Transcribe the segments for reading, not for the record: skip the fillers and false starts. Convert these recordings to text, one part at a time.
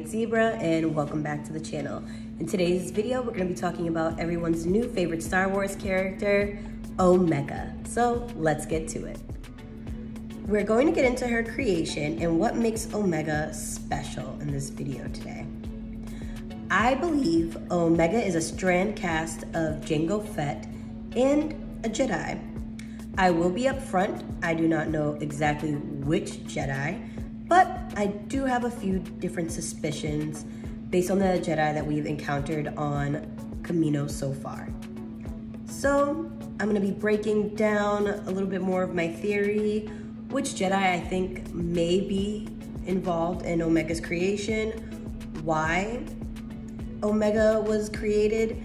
Zebra, and welcome back to the channel. In today's video, we're going to be talking about everyone's new favorite Star Wars character, Omega. So let's get to it. We're going to get into her creation and what makes Omega special in this video today. I believe Omega is a strand cast of Jango Fett and a Jedi. I will be upfront, I do not know exactly which Jedi, but I do have a few different suspicions based on the Jedi that we've encountered on Kamino so far. So I'm gonna be breaking down a little bit more of my theory, which Jedi I think may be involved in Omega's creation, why Omega was created,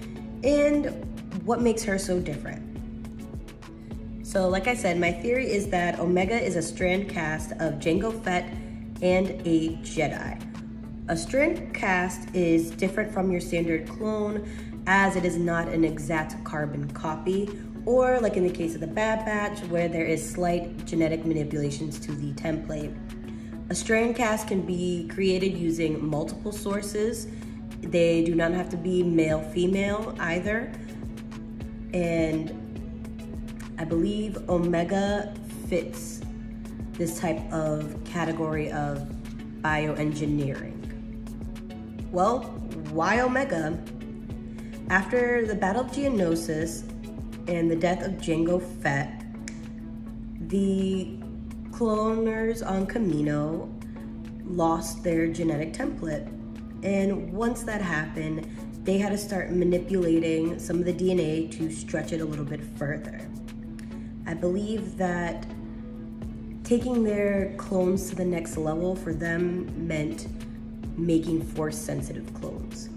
and what makes her so different. So like I said, my theory is that Omega is a strand cast of Jango Fett and a Jedi. A strand cast is different from your standard clone as it is not an exact carbon copy, or like in the case of the Bad Batch where there is slight genetic manipulations to the template. A strand cast can be created using multiple sources. They do not have to be male-female either. And I believe Omega fits this type of category of bioengineering. Well, why Omega? After the Battle of Geonosis and the death of Jango Fett, the cloners on Kamino lost their genetic template. And once that happened, they had to start manipulating some of the DNA to stretch it a little bit further. I believe that taking their clones to the next level for them meant making Force-sensitive clones.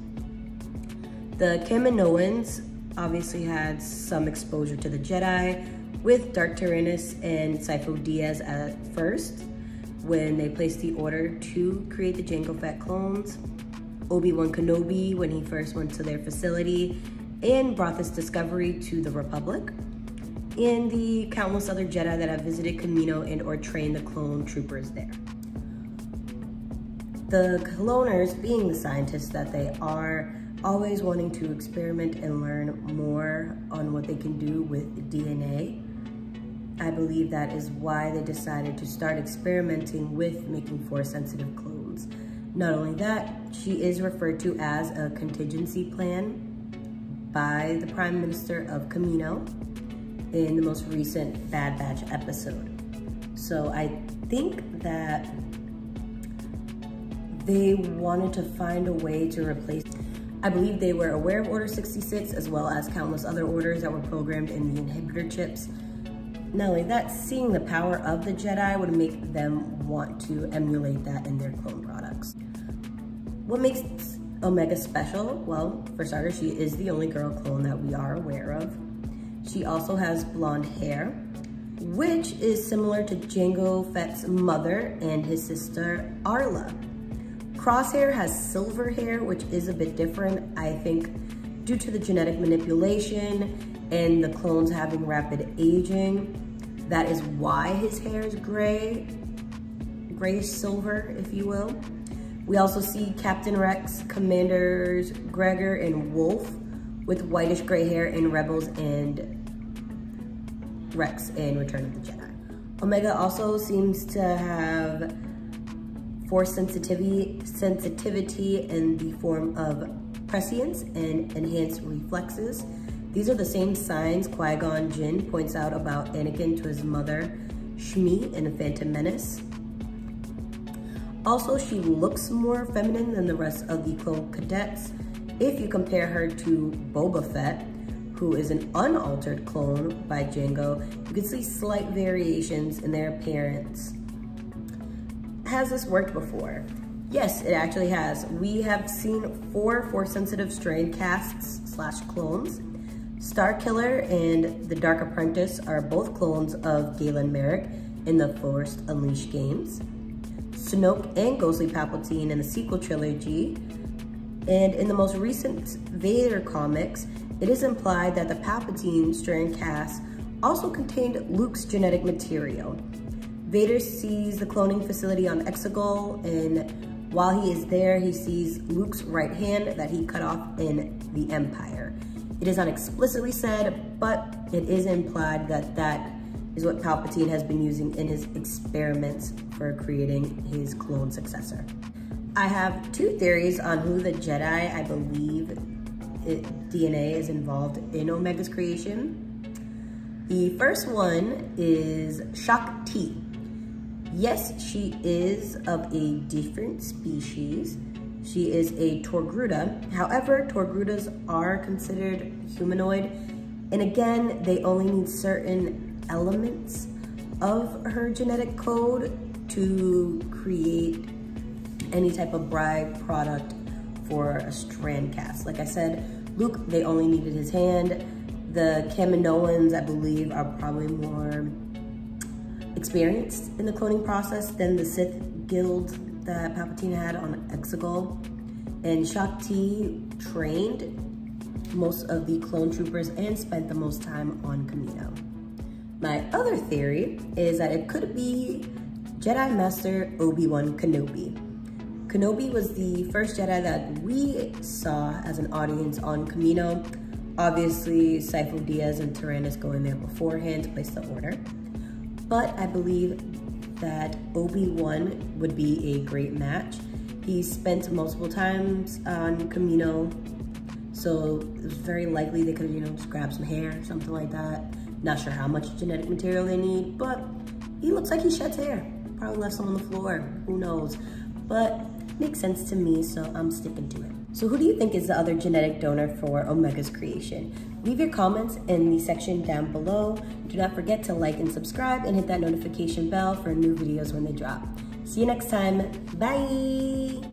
The Kaminoans obviously had some exposure to the Jedi with Darth Tyrannus and Sifo Dyas at first when they placed the order to create the Jango Fett clones, Obi-Wan Kenobi when he first went to their facility and brought this discovery to the Republic, and the countless other Jedi that have visited Kamino and or trained the clone troopers there. The cloners, being the scientists that they are, always wanting to experiment and learn more on what they can do with DNA. I believe that is why they decided to start experimenting with making Force-sensitive clones. Not only that, she is referred to as a contingency plan by the Prime Minister of Kamino in the most recent Bad Batch episode. So I think that they wanted to find a way to replace. I believe they were aware of Order 66 as well as countless other orders that were programmed in the inhibitor chips. Not only that, seeing the power of the Jedi would make them want to emulate that in their clone products. What makes Omega special? Well, for starters, she is the only girl clone that we are aware of. She also has blonde hair, which is similar to Jango Fett's mother and his sister, Arla. Crosshair has silver hair, which is a bit different, I think, due to the genetic manipulation and the clones having rapid aging. That is why his hair is gray, grayish silver, if you will. We also see Captain Rex, Commanders Gregor and Wolf with whitish gray hair in Rebels and Rex in Return of the Jedi. Omega also seems to have Force sensitivity in the form of prescience and enhanced reflexes. These are the same signs Qui-Gon Jinn points out about Anakin to his mother, Shmi, in The Phantom Menace. Also, she looks more feminine than the rest of the clone cadets. If you compare her to Boba Fett, who is an unaltered clone by Jango, you can see slight variations in their appearance. Has this worked before? Yes, it actually has. We have seen 4 Force-sensitive strand casts / clones. Starkiller and the Dark Apprentice are both clones of Galen Merrick in the Force Unleashed games. Snoke and Ghostly Palpatine in the sequel trilogy. And in the most recent Vader comics, it is implied that the Palpatine strand cast also contained Luke's genetic material. Vader sees the cloning facility on Exegol in While he is there, he sees Luke's right hand that he cut off in the Empire. It is not explicitly said, but it is implied that that is what Palpatine has been using in his experiments for creating his clone successor. I have two theories on who the Jedi I believe DNA is involved in Omega's creation. The first one is Shaak Ti. Yes, she is of a different species. She is a Togruta. However, Togrutas are considered humanoid. And again, they only need certain elements of her genetic code to create any type of byproduct for a strand cast. Like I said, Luke, they only needed his hand. The Kaminoans, I believe, are probably more experienced in the cloning process than the Sith guild that Palpatine had on Exegol. And Shaak Ti trained most of the clone troopers and spent the most time on Kamino. My other theory is that it could be Jedi Master Obi-Wan Kenobi. Kenobi was the first Jedi that we saw as an audience on Kamino. Obviously, Sifo Dyas and Tyrannus going there beforehand to place the order. But I believe that Obi-Wan would be a great match. He spent multiple times on Kamino, so it was very likely they could, just grab some hair, something like that. Not sure how much genetic material they need, but he looks like he sheds hair. Probably left some on the floor, who knows? But makes sense to me, so I'm sticking to it. So who do you think is the other genetic donor for Omega's creation? Leave your comments in the section down below. Do not forget to like and subscribe and hit that notification bell for new videos when they drop. See you next time. Bye.